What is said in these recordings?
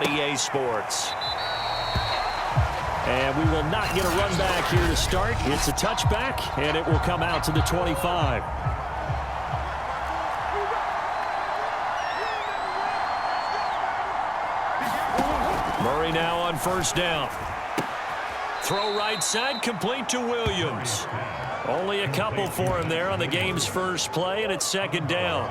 EA Sports. And we will not get a run back here to start. It's a touchback, and it will come out to the 25. Murray now on first down. Throw right side, complete to Williams. Only a couple for him there on the game's first play, and it's second down.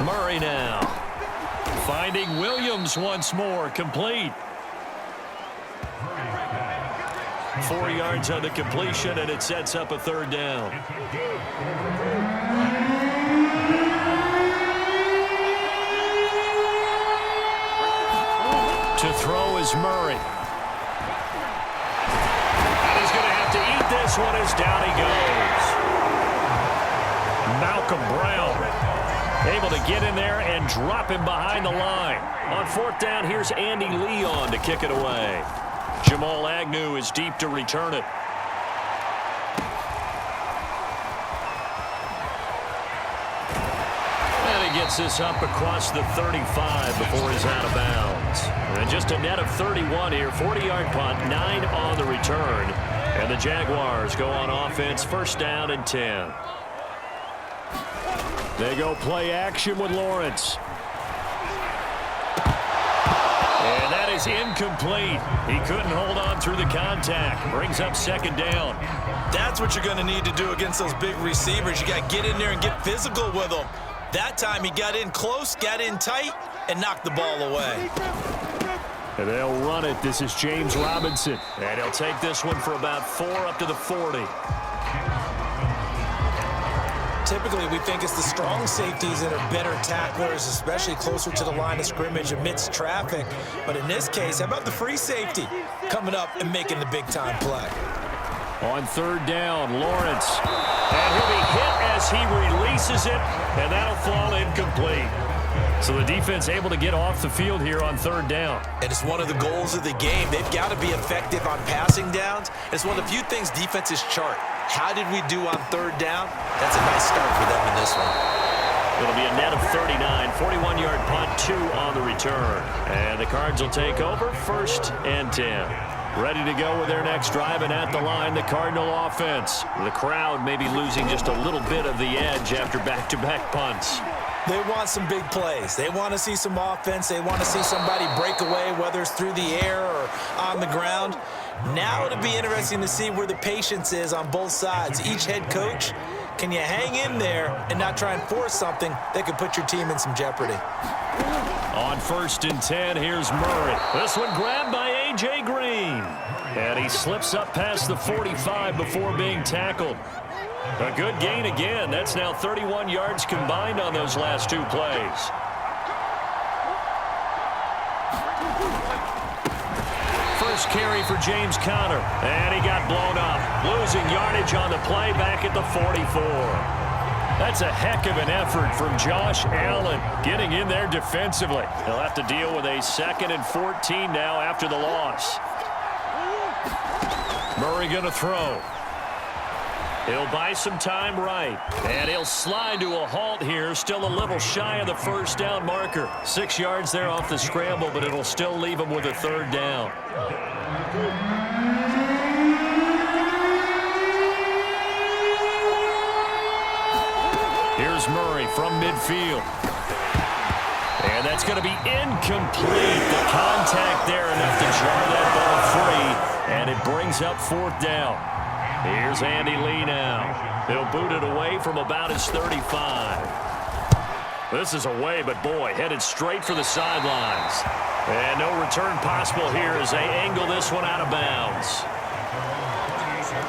Murray now. Finding Williams once more, complete. 4 yards on the completion, and it sets up a third down. To throw is Murray. He's going to have to eat this one as down he goes. Malcolm Brown able to get in there and drop him behind the line. On fourth down, here's Andy Leon to kick it away. Jamal Agnew is deep to return it. And he gets this up across the 35 before he's out of bounds. And just a net of 31 here. 40-yard punt, 9 on the return. And the Jaguars go on offense, first down and 10. They go play action with Lawrence. And that is incomplete. He couldn't hold on through the contact. Brings up second down. That's what you're going to need to do against those big receivers. You got to get in there and get physical with them. That time he got in close, got in tight, and knocked the ball away. And they'll run it. This is James Robinson. And he'll take this one for about 4 up to the 40. Typically, we think it's the strong safeties that are better tacklers, especially closer to the line of scrimmage amidst traffic. But in this case, how about the free safety coming up and making the big-time play? On third down, Lawrence. And he'll be hit as he releases it, and that'll fall incomplete. So the defense able to get off the field here on third down. And it's one of the goals of the game. They've got to be effective on passing downs. It's one of the few things defenses chart. How did we do on third down? That's a nice start for them in this one. It'll be a net of 39, 41-yard punt, 2 on the return. And the Cards will take over, first and 10. Ready to go with their next drive, and at the line, the Cardinal offense. The crowd may be losing just a little bit of the edge after back-to-back punts. They want some big plays. They want to see some offense. They want to see somebody break away, whether it's through the air or on the ground. Now it'll be interesting to see where the patience is on both sides. Each head coach, can you hang in there and not try and force something that could put your team in some jeopardy? On first and 10, here's Murray. This one grabbed by A.J. Green. And he slips up past the 45 before being tackled. A good gain again. That's now 31 yards combined on those last 2 plays. First carry for James Conner. And he got blown up. Losing yardage on the play back at the 44. That's a heck of an effort from Josh Allen getting in there defensively. He'll have to deal with a 2nd and 14 now after the loss. Murray going to throw. He'll buy some time right. And he'll slide to a halt here. Still a little shy of the first down marker. 6 yards there off the scramble, but it'll still leave him with a third down. Here's Murray from midfield. And that's going to be incomplete. The contact there enough to jar that ball free. And it brings up fourth down. Here's Andy Lee now. He'll boot it away from about his 35. This is away, but boy, headed straight for the sidelines. And no return possible here as they angle this one out of bounds.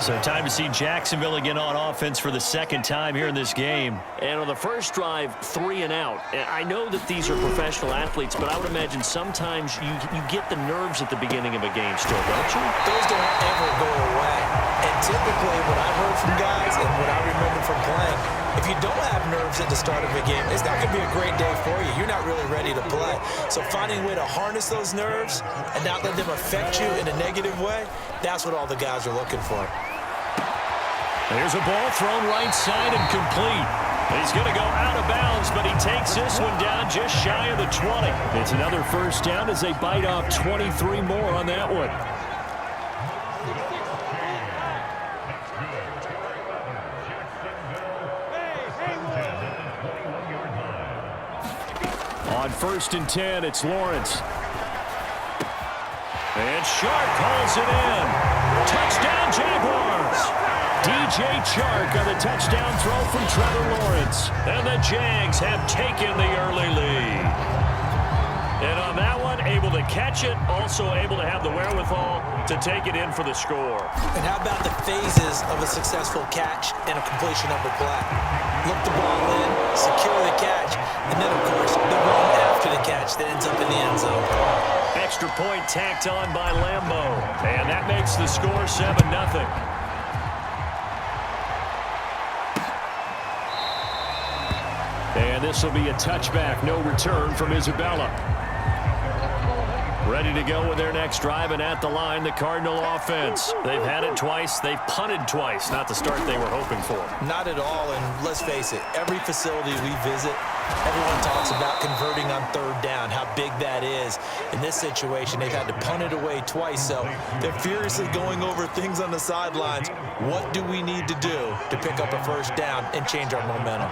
So time to see Jacksonville again on offense for the second time here in this game. And on the first drive, 3 and out. And I know that these are professional athletes, but I would imagine sometimes you get the nerves at the beginning of a game still, don't you? Those don't ever go away. And typically what I've heard from guys and what I remember from playing, if you don't have nerves at the start of a game, it's not going to be a great day for you. You're not really ready to play. So finding a way to harness those nerves and not let them affect you in a negative way, that's what all the guys are looking for. There's a ball thrown right side and complete. He's going to go out of bounds, but he takes this one down just shy of the 20. It's another first down as they bite off 23 more on that one. On 1st and 10, it's Lawrence. And Shark calls it in. Touchdown, Jaguars. DJ Chark on the touchdown throw from Trevor Lawrence. And the Jags have taken the early lead. And on that one, able to catch it, also able to have the wherewithal to take it in for the score. And how about the phases of a successful catch and a completion of a play? Look the ball in, secure the catch, and then, of course, the run after the catch that ends up in the end zone. Extra point tacked on by Lambeau. And that makes the score 7-0. And this will be a touchback. No return from Isabella. Ready to go with their next drive, and at the line, the Cardinal offense. They've had it twice. They've punted twice. Not the start they were hoping for. Not at all, and let's face it, every facility we visit, everyone talks about converting on 3rd down, how big that is. In this situation, they've had to punt it away twice, so they're furiously going over things on the sidelines. What do we need to do to pick up a 1st down and change our momentum?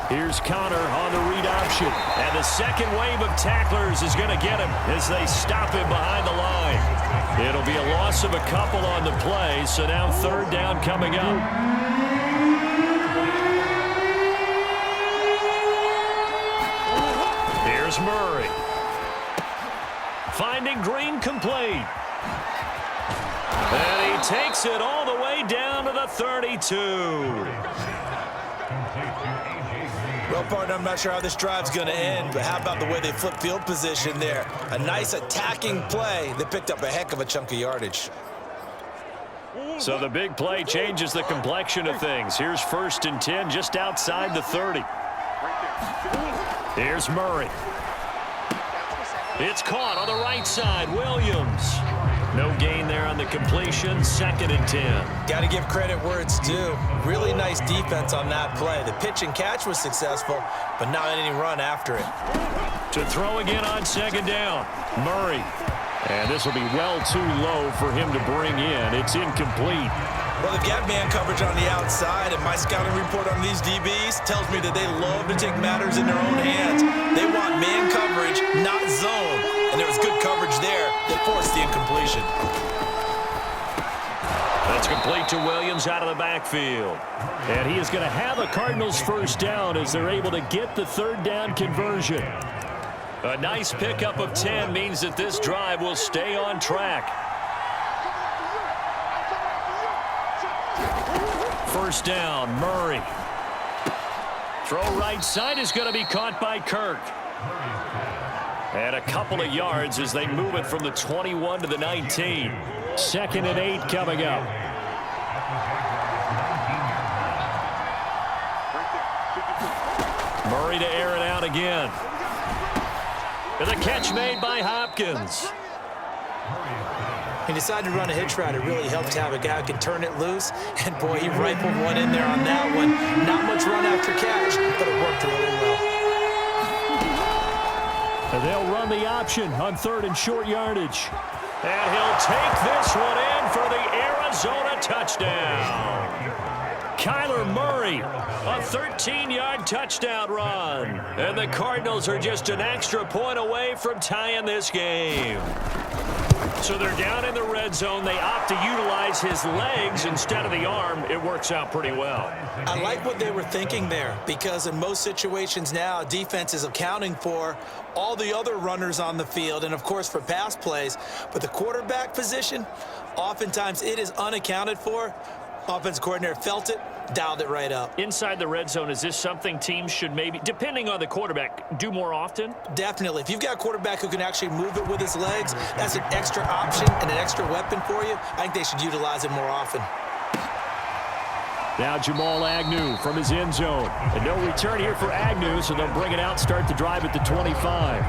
Here's Connor on the read option. And the second wave of tacklers is going to get him as they stop him behind the line. It'll be a loss of a couple on the play, so now 3rd down coming up. Here's Murray. Finding Green complete. And he takes it all the way down to the 32. Well, partner, I'm not sure how this drive's going to end, but how about the way they flip field position there? A nice attacking play that picked up a heck of a chunk of yardage. So the big play changes the complexion of things. Here's 1st and 10 just outside the 30. Here's Murray. It's caught on the right side. Williams. No gain there on the completion. 2nd and 10. Got to give credit where it's due. Really nice defense on that play. The pitch and catch was successful, but not any run after it. To throw again on 2nd down. Murray. And this will be well too low for him to bring in. It's incomplete. Well, they've got man coverage on the outside, and my scouting report on these DBs tells me that they love to take matters in their own hands. They want man coverage, not zone. And there was good coverage there that forced the incompletion. That's complete to Williams out of the backfield. And he is going to have a Cardinals 1st down as they're able to get the 3rd down conversion. A nice pickup of 10 means that this drive will stay on track. 1st down, Murray. Throw right side is going to be caught by Kirk. And a couple of yards as they move it from the 21 to the 19. 2nd and 8 coming up. Murray to air it out again. And the catch made by Hopkins. He decided to run a hitch route. It really helped to have a guy who can turn it loose. And, boy, he rifled one in there on that one. Not much run after catch, but it worked really well. And they'll run the option on 3rd and short yardage. And he'll take this one in for the Arizona touchdown. Kyler Murray, a 13-yard touchdown run. And the Cardinals are just an extra point away from tying this game. So they're down in the red zone. They opt to utilize his legs instead of the arm. It works out pretty well. I like what they were thinking there, because in most situations now, defense is accounting for all the other runners on the field and, of course, for pass plays. But the quarterback position, oftentimes it is unaccounted for. Offensive coordinator felt it, dialed it right up. Inside the red zone, is this something teams should maybe, depending on the quarterback, do more often? Definitely. If you've got a quarterback who can actually move it with his legs, that's an extra option and an extra weapon for you. I think they should utilize it more often. Now Jamal Agnew from his end zone. And no return here for Agnew, so they'll bring it out, start the drive at the 25.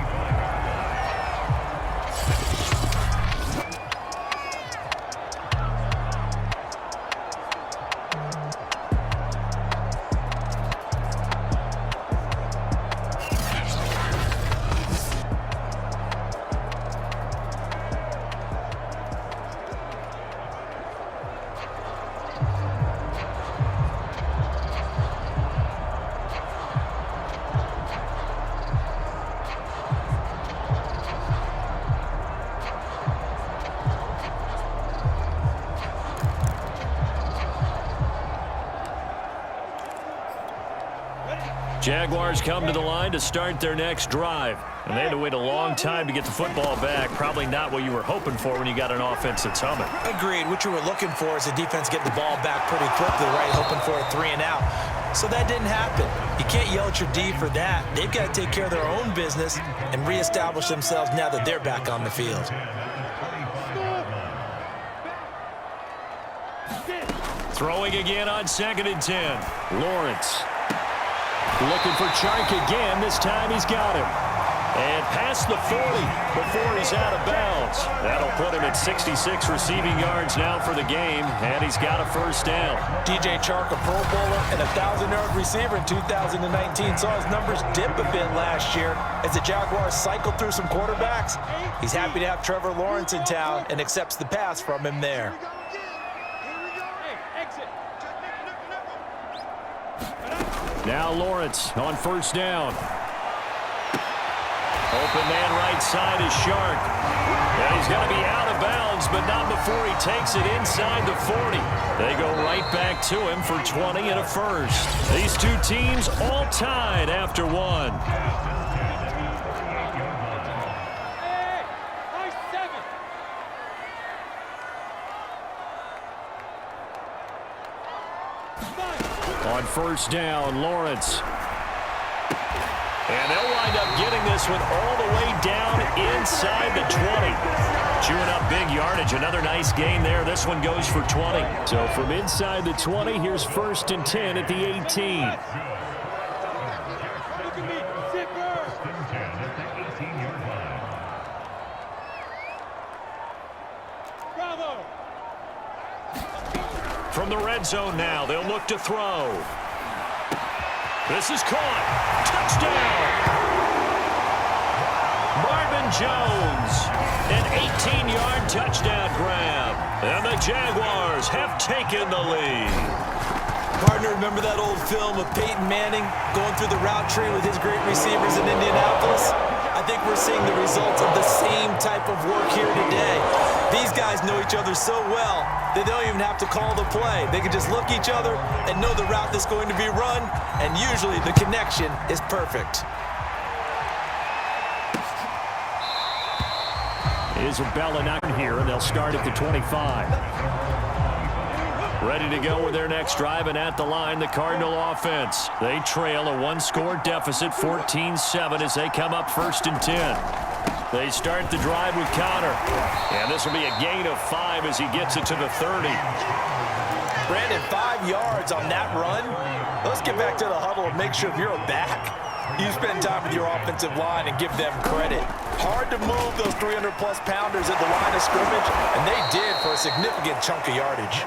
Jaguars come to the line to start their next drive. And they had to wait a long time to get the football back. Probably not what you were hoping for when you got an offense that's humming. Agreed. What you were looking for is the defense getting the ball back pretty quickly, right? Hoping for a 3-and-out. So that didn't happen. You can't yell at your D for that. They've got to take care of their own business and reestablish themselves now that they're back on the field. Throwing again on 2nd and 10. Lawrence. Looking for Chark again. This time he's got him. And past the 40 before he's out of bounds. That'll put him at 66 receiving yards now for the game, and he's got a first down. DJ Chark, a Pro Bowler and a 1,000-yard receiver in 2019, saw his numbers dip a bit last year as the Jaguars cycled through some quarterbacks. He's happy to have Trevor Lawrence in town and accepts the pass from him there. Now Lawrence on first down. Open man right side is Chark. And he's going to be out of bounds, but not before he takes it inside the 40. They go right back to him for 20 and a first. These two teams all tied after one. On first down, Lawrence. And they'll wind up getting this one all the way down inside the 20. Chewing up big yardage. Another nice gain there. This one goes for 20. So from inside the 20, here's 1st and 10 at the 18. From the red zone now, they'll look to throw. This is caught. Touchdown! Marvin Jones, an 18-yard touchdown grab. And the Jaguars have taken the lead. Partner, remember that old film of Peyton Manning going through the route tree with his great receivers in Indianapolis? I think we're seeing the results of the same type of work here today. These guys know each other so well, they don't even have to call the play. They can just look each other and know the route that's going to be run, and usually the connection is perfect. Isabella not here, and they'll start at the 25. Ready to go with their next drive, and at the line, the Cardinal offense. They trail a one-score deficit, 14-7, as they come up 1st and 10. They start the drive with Connor. And this will be a gain of 5 as he gets it to the 30. Brandon, 5 yards on that run. Let's get back to the huddle and make sure if you're back, you spend time with your offensive line and give them credit. Hard to move those 300-plus pounders at the line of scrimmage, and they did for a significant chunk of yardage.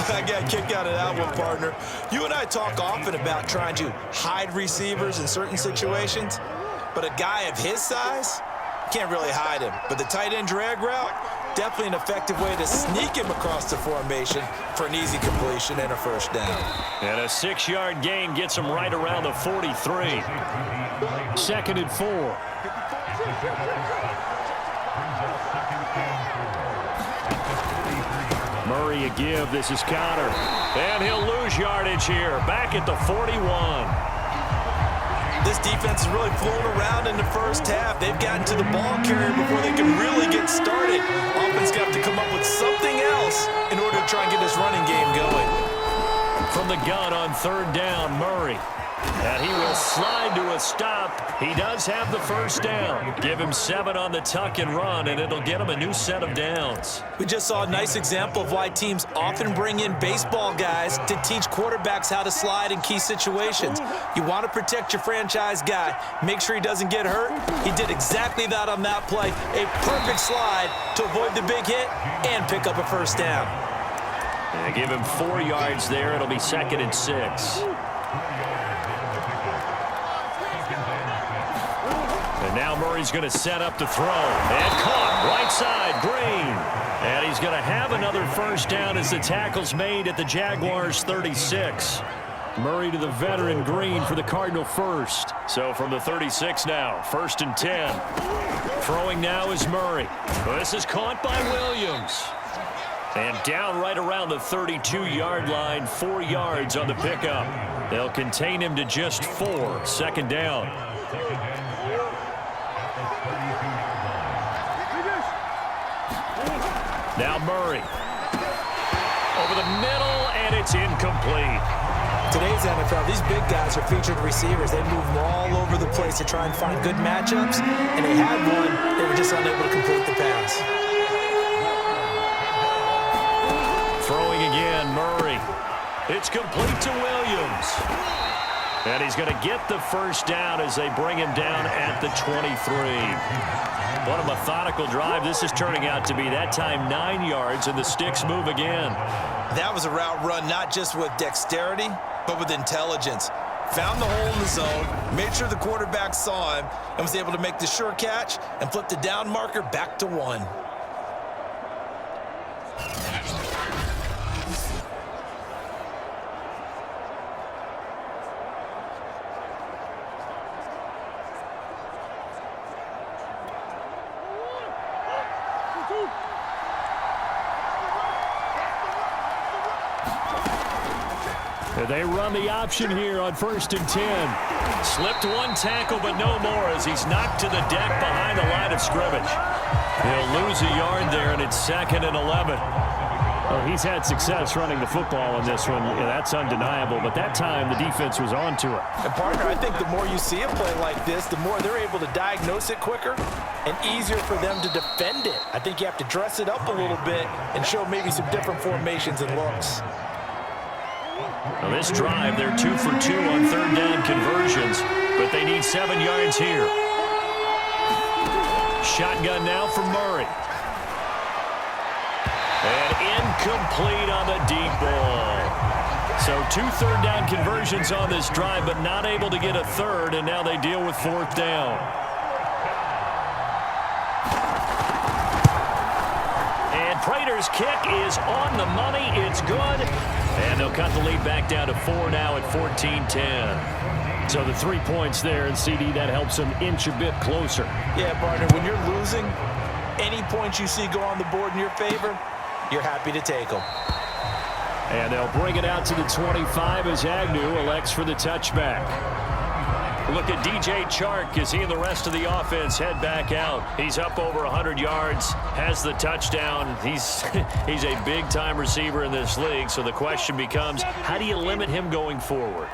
I got a kick out of that one, partner. You and I talk often about trying to hide receivers in certain situations, but a guy of his size, can't really hide him. But the tight end drag route, definitely an effective way to sneak him across the formation for an easy completion and a first down. And a 6-yard gain gets him right around the 43. 2nd and 4. Murray a give. This is Connor. And he'll lose yardage here. Back at the 41. This defense is really flown around in the first half. They've gotten to the ball carrier before they can really get started. Offense got to come up with something else in order to try and get this running game going. From the gun on 3rd down, Murray. And he will slide to a stop. He does have the first down. Give him 7 on the tuck and run, and it'll get him a new set of downs. We just saw a nice example of why teams often bring in baseball guys to teach quarterbacks how to slide in key situations. You want to protect your franchise guy. Make sure he doesn't get hurt. He did exactly that on that play. A perfect slide to avoid the big hit and pick up a first down. And give him 4 yards there. It'll be 2nd and 6. And now Murray's going to set up to throw. And caught right side, Green. And he's going to have another first down as the tackle's made at the Jaguars 36. Murray to the veteran Green for the Cardinal first. So from the 36 now, 1st and 10. Throwing now is Murray. This is caught by Williams. And down right around the 32-yard line, 4 yards on the pickup. They'll contain him to just 4, second down. Now Murray. Over the middle, and it's incomplete. Today's NFL, these big guys are featured receivers. They move all over the place to try and find good matchups, and they had one. They were just unable to complete the pass. Throwing again, Murray. It's complete to Williams. And he's going to get the first down as they bring him down at the 23. What a methodical drive this is turning out to be. That time 9 yards, and the sticks move again. That was a route run not just with dexterity, but with intelligence. Found the hole in the zone, made sure the quarterback saw him, and was able to make the sure catch and flip the down marker back to 1. They run the option here on 1st and 10. Slipped one tackle, but no more as he's knocked to the deck behind the line of scrimmage. He'll lose a yard there, and it's 2nd and 11. Well, he's had success running the football in this one. Yeah, that's undeniable, but that time the defense was on to it. And, partner, I think the more you see a play like this, the more they're able to diagnose it quicker and easier for them to defend it. I think you have to dress it up a little bit and show maybe some different formations and looks. Now this drive, they're 2 for 2 on 3rd down conversions, but they need 7 yards here. Shotgun now for Murray. And incomplete on the deep ball. So 2 3rd down conversions on this drive, but not able to get a third, and now they deal with 4th down. And Prater's kick is on the money. It's good. And they'll cut the lead back down to 4 now at 14-10. So the 3 points there, and CD, that helps them inch a bit closer. Yeah, partner, when you're losing, any points you see go on the board in your favor, you're happy to take them. And they'll bring it out to the 25 as Agnew elects for the touchback. Look at DJ Chark as he and the rest of the offense head back out. He's up over 100 yards, has the touchdown. He's a big-time receiver in this league, so the question becomes, how do you limit him going forward?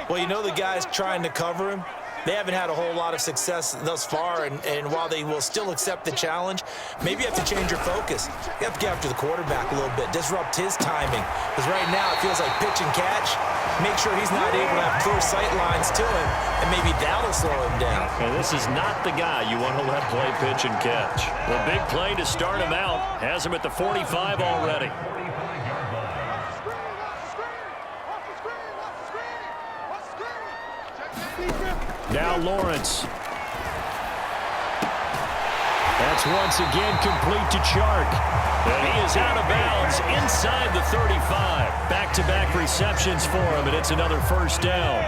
Well, you know the guys trying to cover him, they haven't had a whole lot of success thus far, and while they will still accept the challenge, maybe you have to change your focus. You have to get after the quarterback a little bit, disrupt his timing, because right now it feels like pitch and catch. Make sure he's not able to have clear sight lines to him, and maybe that'll slow him down. And this is not the guy you want to let play pitch and catch. The big play to start him out has him at the 45 already. Now Lawrence. That's once again complete to Chark. And he is out of bounds inside the 35. Back-to-back receptions for him, and it's another first down.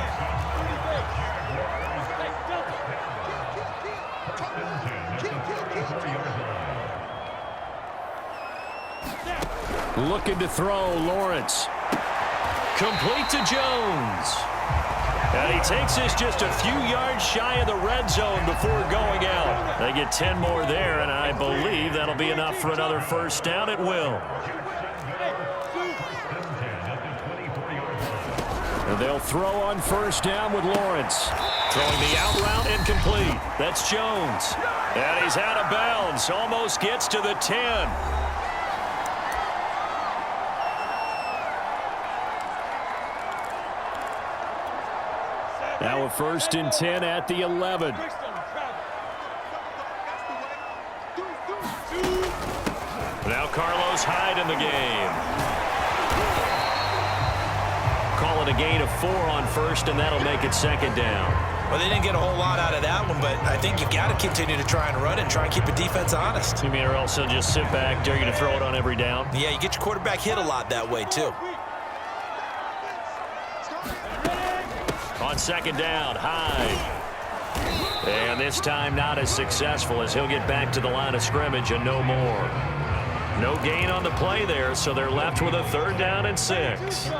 Looking to throw, Lawrence. Complete to Jones. And he takes this just a few yards shy of the red zone before going out. They get 10 more there, and I believe that'll be enough for another first down. It will. And they'll throw on first down with Lawrence. Throwing the out route incomplete. That's Jones. And he's out of bounds. Almost gets to the 10. Now a 1st and 10 at the 11. Now Carlos Hyde in the game. Call it a gain of 4 on first, and that'll make it second down. Well, they didn't get a whole lot out of that one, but I think you've got to continue to try and run it and try and keep the defense honest. You mean or else they'll just sit back, dare you to throw it on every down? Yeah, you get your quarterback hit a lot that way, too. On second down, Hyde. And this time not as successful as he'll get back to the line of scrimmage and no more. No gain on the play there, so they're left with a 3rd down and 6.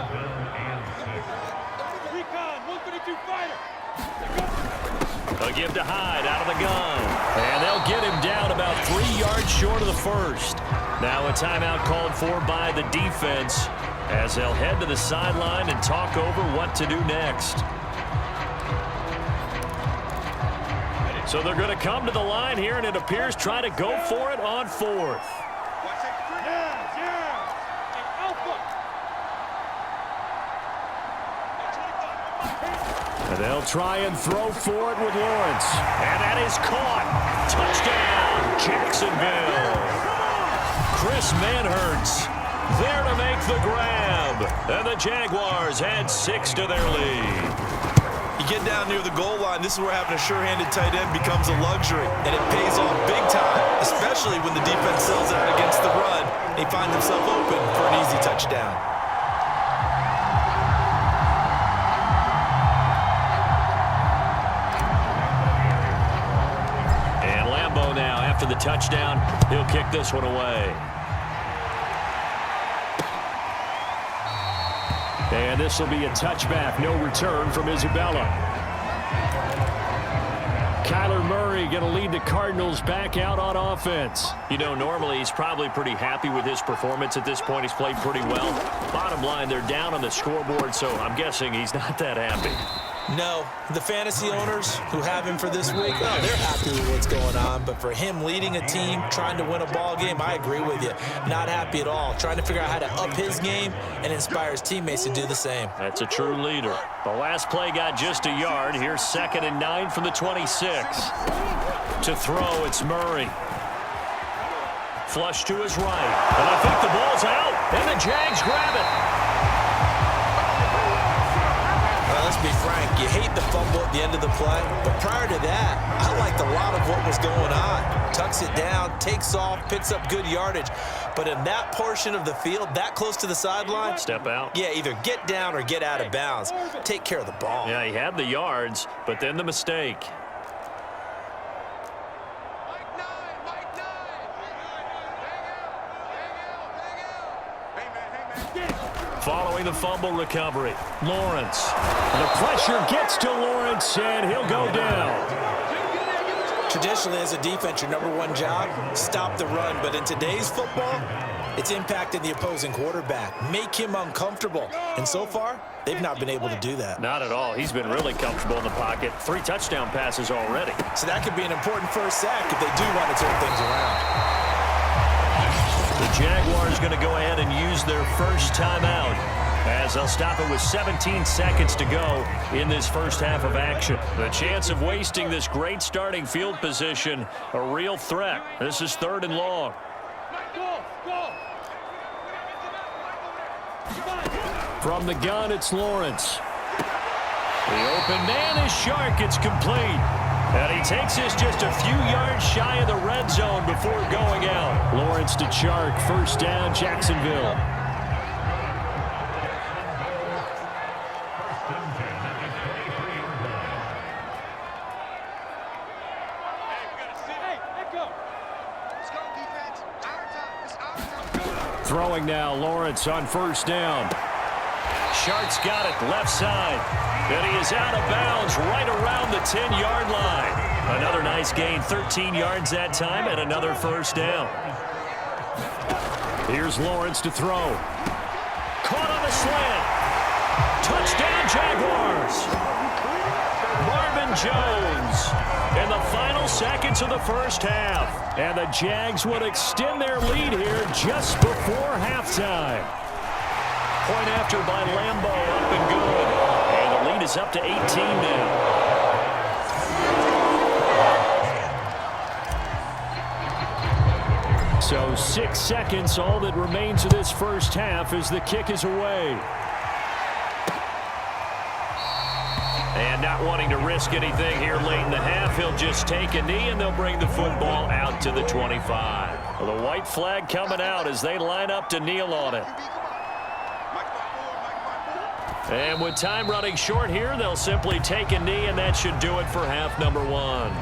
They'll give to Hyde out of the gun. And they'll get him down about 3 yards short of the first. Now a timeout called for by the defense as they'll head to the sideline and talk over what to do next. So they're going to come to the line here, and it appears try to go for it on 4th. And they'll try and throw for it with Lawrence. And that is caught. Touchdown, Jacksonville. Chris Manhertz there to make the grab. And the Jaguars add 6 to their lead. You get down near the goal line, this is where having a sure-handed tight end becomes a luxury, and it pays off big time, especially when the defense sells out against the run. He finds himself open for an easy touchdown. And Lambeau now, after the touchdown, he'll kick this one away. And this will be a touchback. No return from Isabella. Kyler Murray going to lead the Cardinals back out on offense. You know, normally he's probably pretty happy with his performance at this point. He's played pretty well. Bottom line, they're down on the scoreboard, so I'm guessing he's not that happy. No, the fantasy owners who have him for this week, oh, they're happy with what's going on. But for him leading a team, trying to win a ball game, I agree with you. Not happy at all. Trying to figure out how to up his game and inspire his teammates to do the same. That's a true leader. The last play got just a yard. Here's 2nd and 9 from the 26. To throw, it's Murray. Flush to his right. And I think the ball's out. And the Jags grab it. Let's be frank, you hate the fumble at the end of the play, but prior to that, I liked a lot of what was going on. Tucks it down, takes off, picks up good yardage, but in that portion of the field, that close to the sideline, step out. Yeah, either get down or get out of bounds. Take care of the ball. Yeah, he had the yards, but then the mistake. Following the fumble recovery, Lawrence. The pressure gets to Lawrence, and he'll go down. Traditionally, as a defense, your #1 job, stop the run. But in today's football, it's impacting the opposing quarterback. Make him uncomfortable. And so far, they've not been able to do that. Not at all. He's been really comfortable in the pocket. 3 touchdown passes already. So that could be an important first sack if they do want to turn things around. The Jaguars going to go ahead and use their first timeout as they'll stop it with 17 seconds to go in this first half of action. The chance of wasting this great starting field position, a real threat. This is 3rd and long. From the gun, it's Lawrence. The open man is Shark. It's complete. And he takes this just a few yards shy of the red zone before going out. Lawrence to Chark, 1st down, Jacksonville. Throwing now, Lawrence on 1st down. Shark's got it, left side. And he is out of bounds right around the 10-yard line. Another nice gain, 13 yards that time, and another 1st down. Here's Lawrence to throw. Caught on the slant. Touchdown, Jaguars. Marvin Jones in the final seconds of the first half. And the Jags would extend their lead here just before halftime. Point after by Lambeau, up and good. And the lead is up to 18 now. So 6 seconds, all that remains of this first half as the kick is away. And not wanting to risk anything here late in the half, he'll just take a knee and they'll bring the football out to the 25. Well, the white flag coming out as they line up to kneel on it. And with time running short here, they'll simply take a knee, and that should do it for half number 1.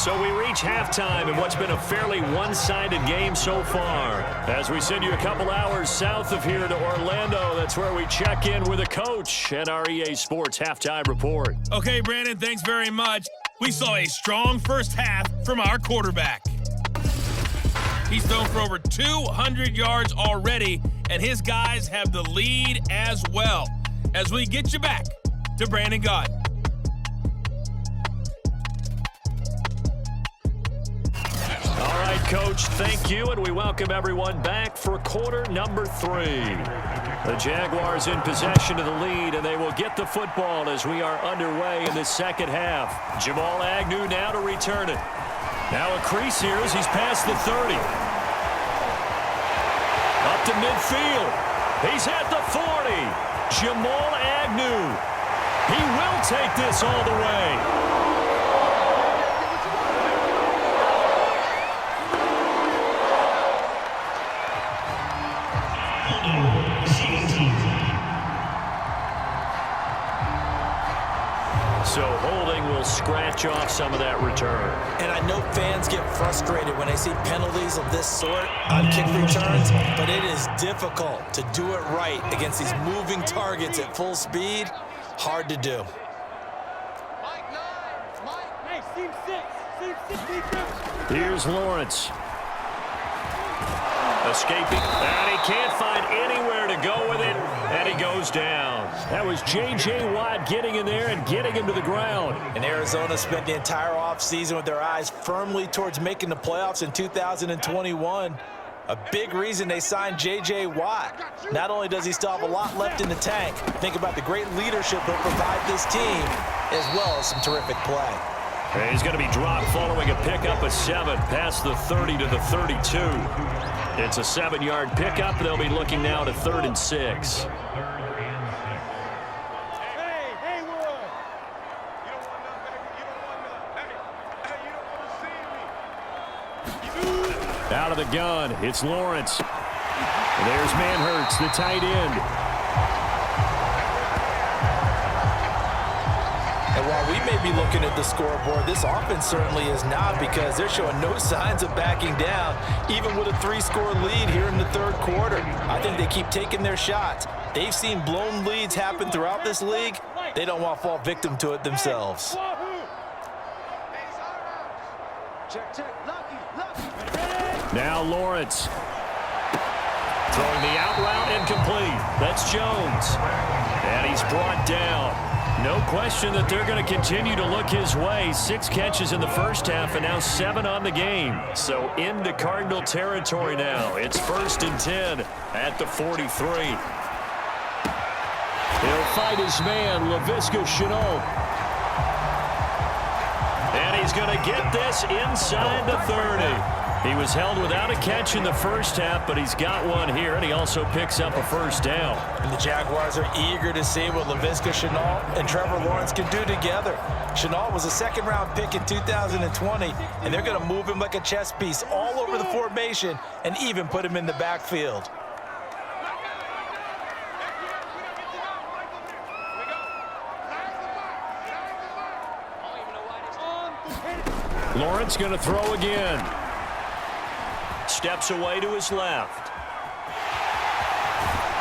So we reach halftime in what's been a fairly one-sided game so far. As we send you a couple hours south of here to Orlando, that's where we check in with a coach at our EA Sports Halftime Report. Okay, Brandon, thanks very much. We saw a strong first half from our quarterback. He's thrown for over 200 yards already, and his guys have the lead as well. As we get you back to Brandon Gaudin. All right, Coach, thank you, and we welcome everyone back for quarter number 3. The Jaguars in possession of the lead, and they will get the football as we are underway in the second half. Jamal Agnew now to return it. Now a crease here as he's past the 30. Up to midfield. He's at the 40. Jamal Agnew. He will take this all the way. So holding will scratch off some of that return. And I know fans get frustrated when they see penalties of this sort on kick returns, but it is difficult to do it right against these moving targets at full speed. Hard to do. Here's Lawrence. Escaping, and he can't find anywhere to go with it, and he goes down. That was J.J. Watt getting in there and getting him to the ground. And Arizona spent the entire offseason with their eyes firmly towards making the playoffs in 2021. A big reason they signed J.J. Watt. Not only does he still have a lot left in the tank, think about the great leadership he'll provide this team, as well as some terrific play. And he's going to be dropped following a pickup of 7 past the 30 to the 32. It's a 7-yard pickup. They'll be looking now to 3rd and 6. Out of the gun, it's Lawrence. There's Manhertz, the tight end. And while we may be looking at the scoreboard, this offense certainly is not, because they're showing no signs of backing down, even with a 3-score lead here in the third quarter. I think they keep taking their shots. They've seen blown leads happen throughout this league. They don't want to fall victim to it themselves. Now Lawrence. Throwing the out route incomplete. That's Jones. And he's brought down. No question that they're going to continue to look his way. 6 catches in the first half and now 7 on the game. So into Cardinal territory now. It's 1st and 10 at the 43. He'll fight his man, Laviska Shenault. And he's going to get this inside the 30. He was held without a catch in the first half, but he's got one here, and he also picks up a first down. And the Jaguars are eager to see what Laviska Shenault and Trevor Lawrence can do together. Shenault was a 2nd-round pick in 2020, and they're going to move him like a chess piece all over the formation and even put him in the backfield. Lawrence going to throw again. Steps away to his left.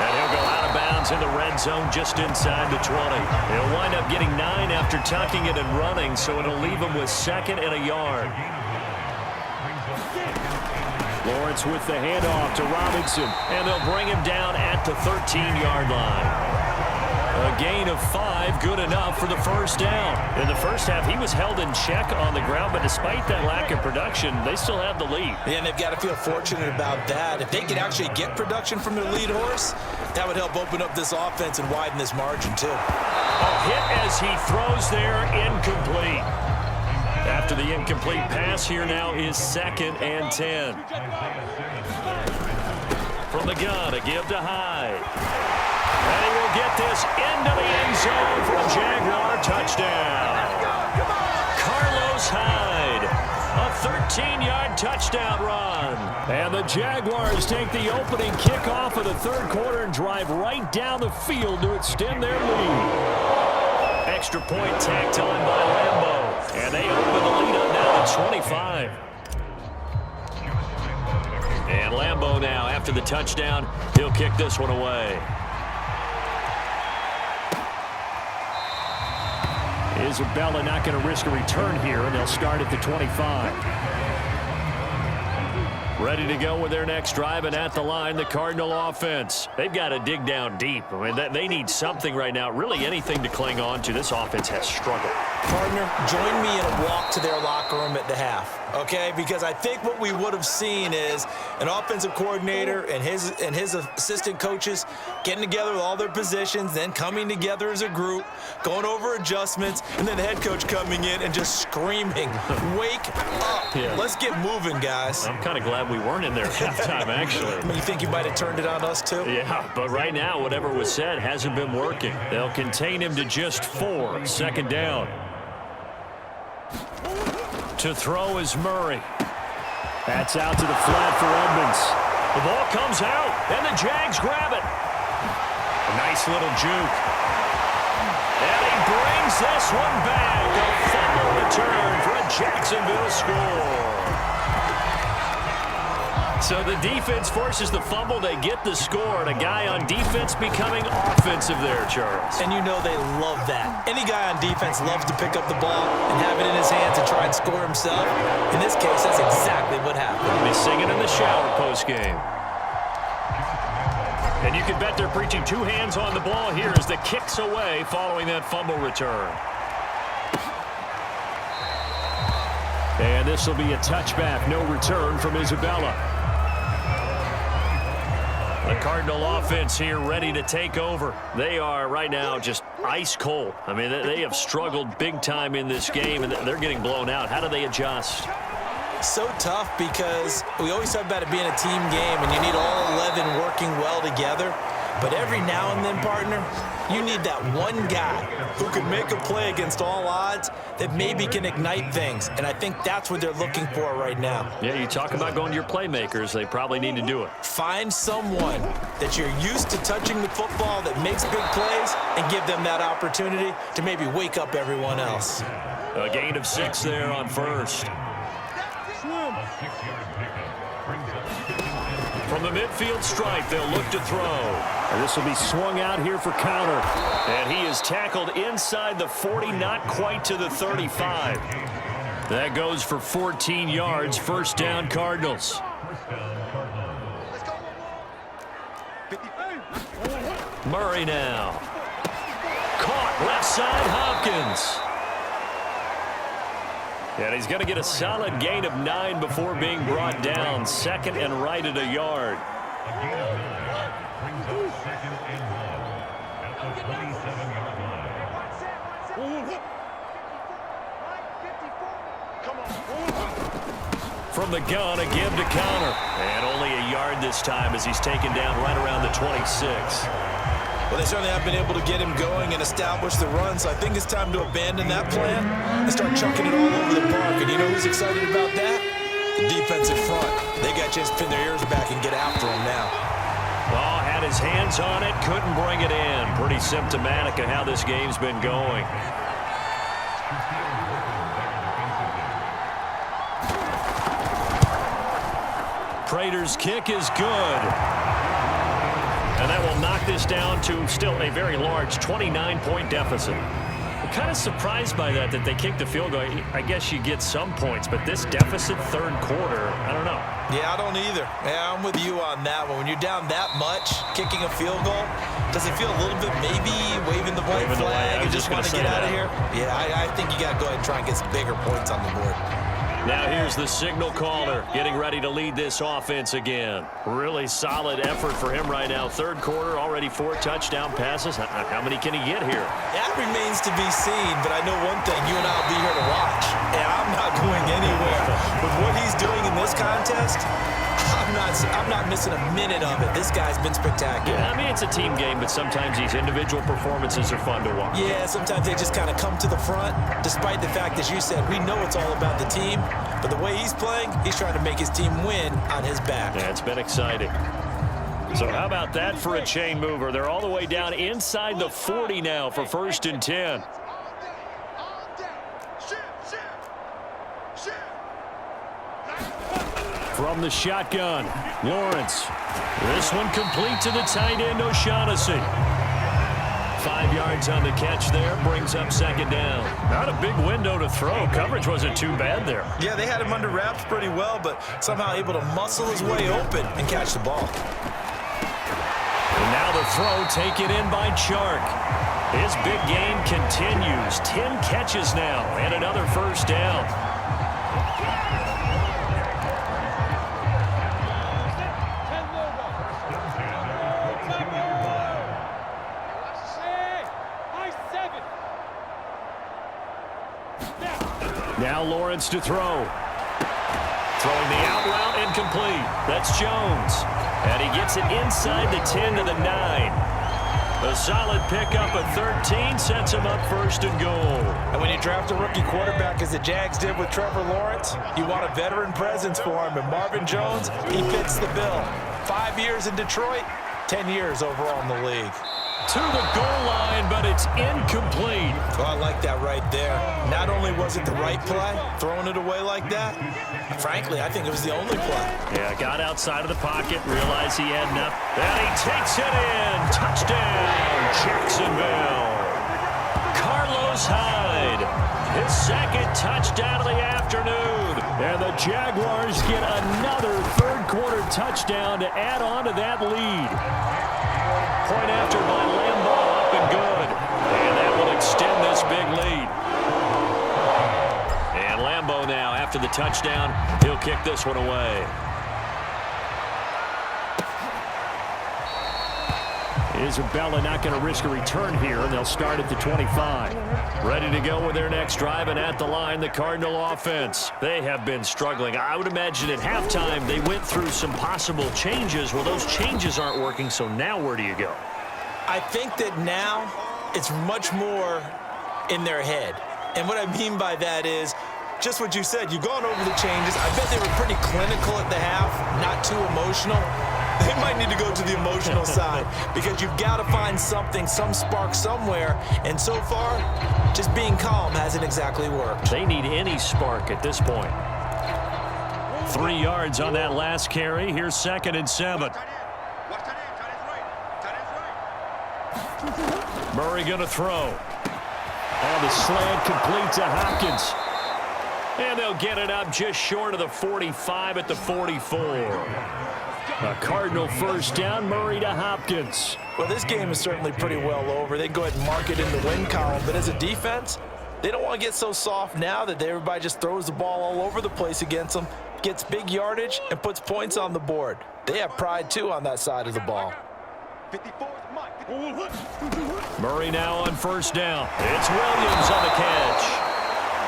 And he'll go out of bounds in the red zone just inside the 20. He'll wind up getting 9 after tucking it and running, so it'll leave him with 2nd and a yard. Lawrence with the handoff to Robinson, and they'll bring him down at the 13-yard line. A gain of 5, good enough for the first down. In the first half, he was held in check on the ground, but despite that lack of production, they still have the lead. Yeah, and they've got to feel fortunate about that. If they could actually get production from their lead horse, that would help open up this offense and widen this margin, too. A hit as he throws there, incomplete. After the incomplete pass, here now is 2nd and 10. From the gun, a give to Hyde. And he will get this into the end zone for a Jaguar touchdown. Carlos Hyde, a 13-yard touchdown run. And the Jaguars take the opening kickoff of the third quarter and drive right down the field to extend their lead. Extra point tacked on by Lambeau. And they open the lead up now to the 25. And Lambeau now, after the touchdown, he'll kick this one away. Isabella not going to risk a return here, and they'll start at the 25. Ready to go with their next drive, and at the line, the Cardinal offense. They've got to dig down deep. I mean, they need something right now, really anything to cling on to. This offense has struggled. Partner, join me in a walk to their locker room at the half, okay? Because I think what we would have seen is an offensive coordinator and his assistant coaches getting together with all their positions, then coming together as a group, going over adjustments, and then the head coach coming in and just screaming, "Wake up. Yeah. Let's get moving, guys." I'm kind of glad we weren't in there at halftime, actually. I mean, you think you might have turned it on us, too? Yeah, but right now, whatever was said hasn't been working. They'll contain him to just 4. Second down. To throw is Murray. That's out to the flat for Edmonds. The ball comes out, and the Jags grab it. A nice little juke. And he brings this one back. A fumble return for a Jacksonville score. So the defense forces the fumble. They get the score, and a guy on defense becoming offensive there, Charles. And you know they love that. Any guy on defense loves to pick up the ball and have it in his hands and try and score himself. In this case, that's exactly what happened. He's singing in the shower postgame. And you can bet they're preaching 2 hands on the ball here as the kick's away following that fumble return. And this will be a touchback. No return from Isabella. The Cardinal offense here ready to take over. They are right now just ice cold. I mean, they have struggled big time in this game, and they're getting blown out. How do they adjust? So tough because we always talk about it being a team game, and you need all 11 working well together. But every now and then, partner, you need that one guy who can make a play against all odds that maybe can ignite things. And I think that's what they're looking for right now. Yeah, you talk about going to your playmakers. They probably need to do it. Find someone that you're used to touching the football that makes big plays and give them that opportunity to maybe wake up everyone else. A gain of 6 there on first. From the midfield stripe, they'll look to throw. And this will be swung out here for counter. And he is tackled inside the 40, not quite to the 35. That goes for 14 yards. First down, Cardinals. Murray now. Caught left side, Hopkins. And he's going to get a solid gain of 9 before being brought down. Second and right at a yard. From the gun, a give to counter. And only a yard this time as he's taken down right around the 26. Well, they certainly have been able to get him going and establish the run, so I think it's time to abandon that plan and start chucking it all over the park. And you know who's excited about that? The defensive front. They got a chance to pin their ears back and get after him now. Well, had his hands on it, couldn't bring it in. Pretty symptomatic of how this game's been going. Prater's kick is good. And that will knock this down to still a very large 29-point deficit. I'm kind of surprised by that they kicked the field goal. I guess you get some points, but this deficit third quarter, I don't know. Yeah, I don't either. Yeah, I'm with you on that one. When you're down that much, kicking a field goal, does it feel a little bit maybe waving the white flag and just want to get out of here? Yeah, I think you got to go ahead and try and get some bigger points on the board. Now here's the signal caller getting ready to lead this offense again. Really solid effort for him right now. Third quarter, already 4 touchdown passes. How many can he get here? That remains to be seen, but I know one thing. You and I will be here to watch, and I'm not going anywhere. With what he's doing in this contest, I'm not missing a minute of it. This guy's been spectacular. Yeah, I mean, it's a team game, but sometimes these individual performances are fun to watch. Yeah, sometimes they just kind of come to the front, despite the fact, as you said, we know it's all about the team, but the way he's playing, he's trying to make his team win on his back. Yeah, it's been exciting. So how about that for a chain mover? They're all the way down inside the 40 now for 1st and 10. From the shotgun, Lawrence. This one complete to the tight end, O'Shaughnessy. 5 yards on the catch there, brings up second down. Not a big window to throw. Coverage wasn't too bad there. Yeah, they had him under wraps pretty well, but somehow able to muscle his way open and catch the ball. And now the throw taken in by Chark. His big game continues. 10 catches now and another first down. Now Lawrence to throw. Throwing the out route incomplete. That's Jones. And he gets it inside the 10 to the 9. A solid pickup of 13 sets him up first and goal. And when you draft a rookie quarterback, as the Jags did with Trevor Lawrence, you want a veteran presence for him. And Marvin Jones, he fits the bill. 5 years in Detroit, 10 years overall in the league. To the goal line, but it's incomplete. Oh, I like that right there. Not only was it the right play, throwing it away like that, frankly, I think it was the only play. Yeah, got outside of the pocket, realized he had enough. And he takes it in. Touchdown, Jacksonville. Carlos Hyde, his second touchdown of the afternoon. And the Jaguars get another third-quarter touchdown to add on to that lead. Point after by Lambeau, up and good. And that will extend this big lead. And Lambeau now, after the touchdown, he'll kick this one away. Isabella not going to risk a return here, and they'll start at the 25. Ready to go with their next drive, and at the line, the Cardinal offense. They have been struggling. I would imagine at halftime they went through some possible changes. Well, those changes aren't working, so now where do you go? I think that now it's much more in their head. And what I mean by that is just what you said. You've gone over the changes. I bet they were pretty clinical at the half, not too emotional. They might need to go to the emotional side because you've got to find something, some spark somewhere. And so far, just being calm hasn't exactly worked. They need any spark at this point. 3 yards on that last carry. Here's 2nd and 7. Murray going to throw. On the slant, complete to Hopkins. And they'll get it up just short of the 45 at the 44. A Cardinal first down, Murray to Hopkins. Well, this game is certainly pretty well over. They go ahead and mark it in the win column. But as a defense, they don't want to get so soft now that everybody just throws the ball all over the place against them, gets big yardage, and puts points on the board. They have pride, too, on that side of the ball. Murray now on first down. It's Williams on the catch.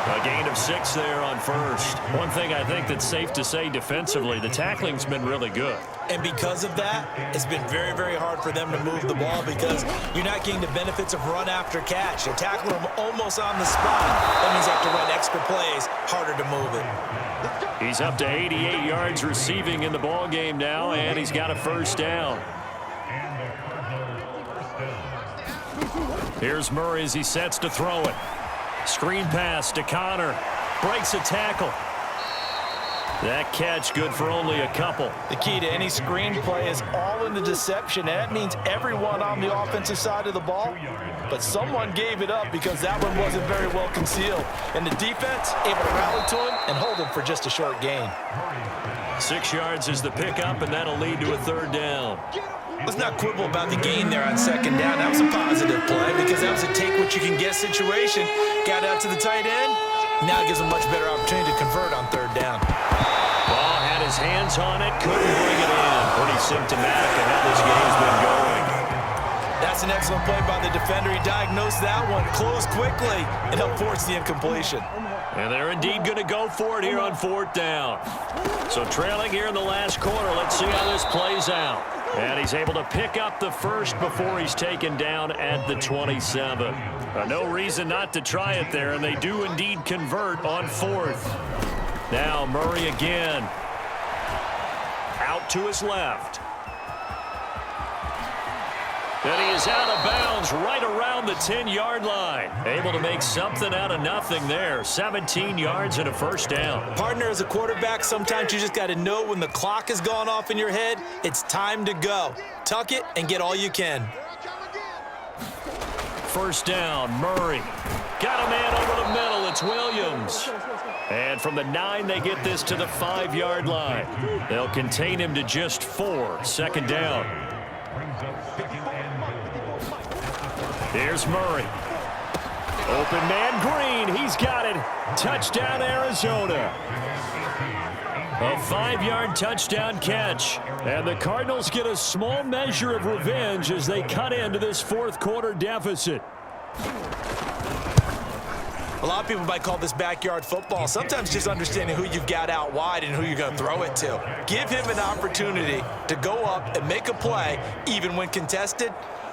A gain of 6 there on first. One thing I think that's safe to say defensively, the tackling's been really good. And because of that, it's been very, very hard for them to move the ball because you're not getting the benefits of run after catch. They're tackling them almost on the spot. That means they have to run extra plays, harder to move it. He's up to 88 yards receiving in the ball game now, and he's got a first down. Here's Murray as he sets to throw it. Screen pass to Connor. Breaks a tackle. That catch good for only a couple. The key to any screen play is all in the deception. And that means everyone on the offensive side of the ball. But someone gave it up because that one wasn't very well concealed. And the defense able to rally to him and hold him for just a short gain. 6 yards is the pickup, and that'll lead to a third down. Let's not quibble about the gain there on second down. That was a positive play because that was a take-what-you-can-get situation. Got out to the tight end. Now it gives a much better opportunity to convert on third down. Ball had his hands on it, couldn't bring it in. Pretty symptomatic of how this game's been going. That's an excellent play by the defender. He diagnosed that one, closed quickly, and helped force the incompletion. And they're indeed going to go for it here on fourth down. So trailing here in the last quarter, let's see how this plays out. And he's able to pick up the first before he's taken down at the 27. No reason not to try it there, and they do indeed convert on fourth. Now Murray again. Out to his left. And he is out of bounds right around the 10-yard line. Able to make something out of nothing there. 17 yards and a first down. Partner, as a quarterback, sometimes you just got to know when the clock has gone off in your head, it's time to go. Tuck it and get all you can. First down, Murray. Got a man over the middle. It's Williams. And from the 9, they get this to the 5-yard line. They'll contain him to just 4. Second down. Here's Murray. Open man, Green. He's got it. Touchdown, Arizona. A 5-yard touchdown catch. And the Cardinals get a small measure of revenge as they cut into this fourth-quarter deficit. A lot of people might call this backyard football. Sometimes just understanding who you've got out wide and who you're going to throw it to. Give him an opportunity to go up and make a play, even when contested.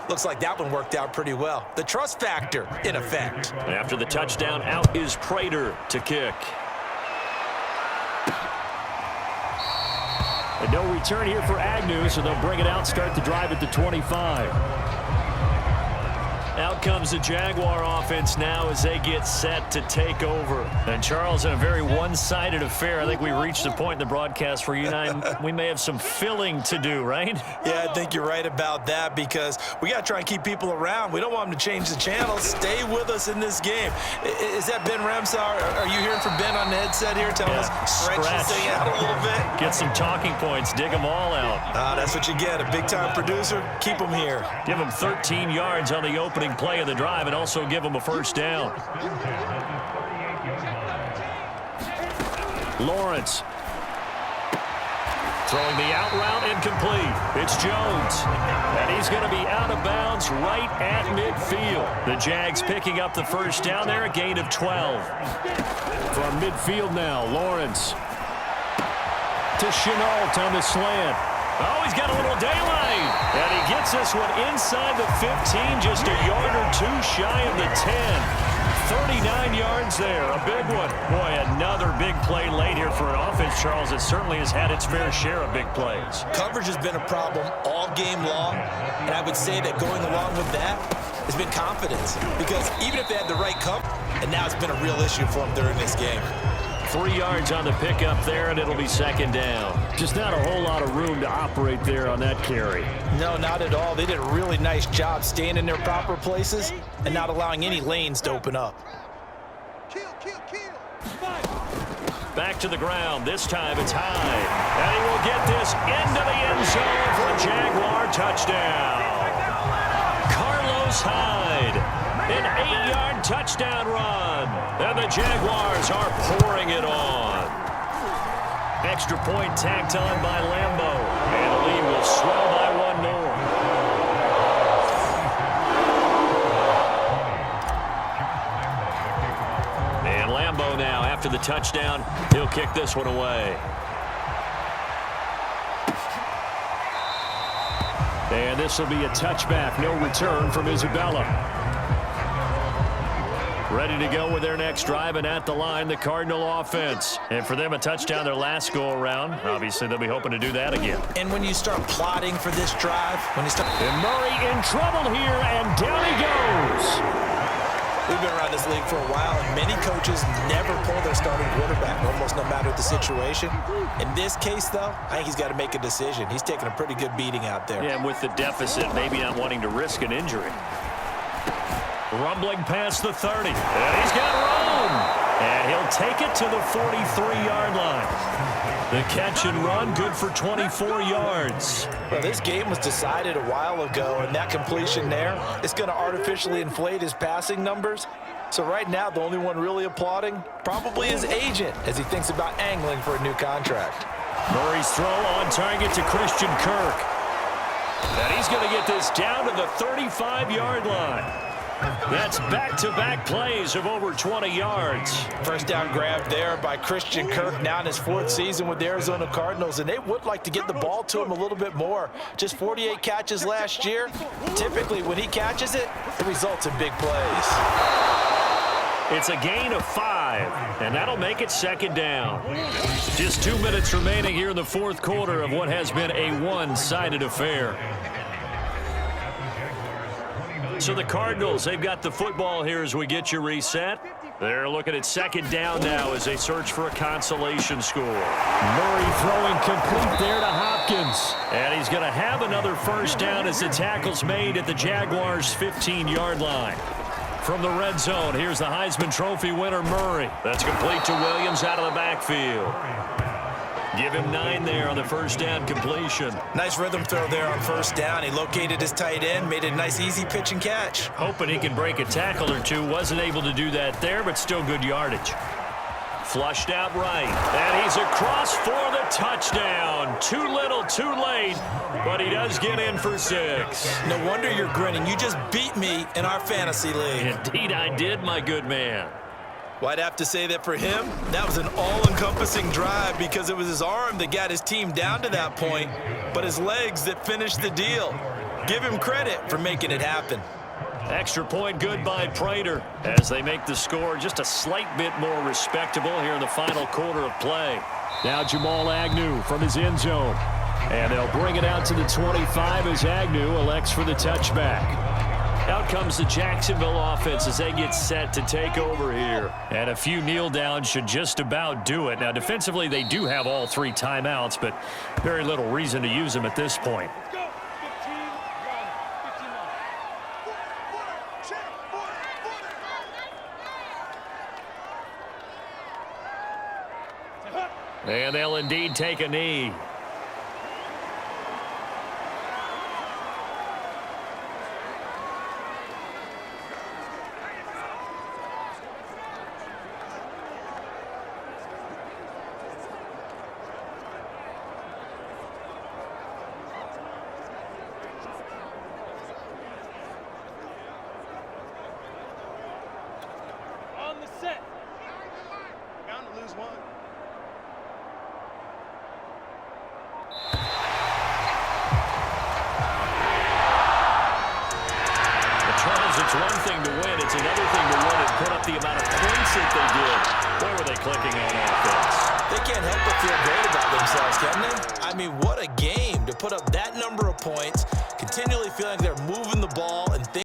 Looks like that one worked out pretty well. The trust factor in effect. After the touchdown, out is Prater to kick. And no return here for Agnew, so they'll bring it out, start the drive at the 25. Out comes the Jaguar offense now as they get set to take over. And Charles, in a very one-sided affair, I think we reached the point in the broadcast where you and I, we may have some filling to do, right? Yeah, I think you're right about that because we got to try and keep people around. We don't want them to change the channel. Stay with us in this game. Is that Ben Ramsau? Are you hearing from Ben on the headset here? Tell us, stretch this thing out a little bit. Get some talking points. Dig them all out. That's what you get. A big-time producer. Keep them here. Give them 13 yards on the opening play of the drive and also give them a first down. Lawrence throwing the out route incomplete. It's Jones. And he's going to be out of bounds right at midfield. The Jags picking up the first down there, a gain of 12. From midfield now, Lawrence to Chenault on the slant. Oh, he's got a little daylight. And he gets this one inside the 15, just a yard or two shy of the 10. 39 yards there, a big one. Boy, another big play late here for an offense, Charles, that certainly has had its fair share of big plays. Coverage has been a problem all game long, and I would say that going along with that has been confidence. Because even if they had the right cover, and now it's been a real issue for them during this game. 3 yards on the pickup there, and it'll be second down. Just not a whole lot of room to operate there on that carry. No, not at all. They did a really nice job staying in their proper places and not allowing any lanes to open up. Back to the ground. This time it's high. And he will get this into the end zone for a Jaguar touchdown. Carlos Hyde. An 8-yard touchdown run. And the Jaguars are pouring it on. Extra point tacked on by Lambeau. And the lead will swell by one more. And Lambeau now, after the touchdown, he'll kick this one away. And this will be a touchback. No return from Isabella. Ready to go with their next drive, and at the line, the Cardinal offense. And for them, a touchdown their last go-around. Obviously, they'll be hoping to do that again. And when you start plotting for this drive, And Murray in trouble here, and down he goes. We've been around this league for a while, and many coaches never pull their starting quarterback, almost no matter the situation. In this case, though, I think he's got to make a decision. He's taking a pretty good beating out there. Yeah, and with the deficit, maybe not wanting to risk an injury. Rumbling past the 30. And he's got room. And he'll take it to the 43-yard line. The catch and run, good for 24 yards. Well, this game was decided a while ago, and that completion there is going to artificially inflate his passing numbers. So right now, the only one really applauding probably his agent as he thinks about angling for a new contract. Murray's throw on target to Christian Kirk. And he's going to get this down to the 35-yard line. That's back-to-back plays of over 20 yards. First down grab there by Christian Kirk, now in his 4th season with the Arizona Cardinals, and they would like to get the ball to him a little bit more. Just 48 catches last year. Typically, when he catches it, it results in big plays. It's a gain of 5, and that'll make it second down. Just 2 minutes remaining here in the fourth quarter of what has been a one-sided affair. So the Cardinals, they've got the football here as we get you reset. They're looking at second down now as they search for a consolation score. Murray throwing complete there to Hopkins. And he's going to have another first down as the tackle's made at the Jaguars' 15-yard line. From the red zone, here's the Heisman Trophy winner, Murray. That's complete to Williams out of the backfield. Give him 9 there on the first down completion. Nice rhythm throw there on first down. He located his tight end, made a nice easy pitch and catch. Hoping he can break a tackle or two. Wasn't able to do that there, but still good yardage. Flushed out right. And he's across for the touchdown. Too little, too late, but he does get in for 6. No wonder you're grinning. You just beat me in our fantasy league. Indeed I did, my good man. Well, I'd have to say that for him, that was an all-encompassing drive because it was his arm that got his team down to that point, but his legs that finished the deal. Give him credit for making it happen. Extra point good by Prater as they make the score just a slight bit more respectable here in the final quarter of play. Now Jamal Agnew from his end zone. And they'll bring it out to the 25 as Agnew elects for the touchback. Out comes the Jacksonville offense as they get set to take over here. And a few kneel downs should just about do it. Now, defensively, they do have all 3 timeouts, but very little reason to use them at this point. And they'll indeed take a knee. It's one thing to win. It's another thing to win and put up the amount of points that they did. Boy, were they clicking on offense. They can't help but feel great about themselves, can they? I mean, what a game.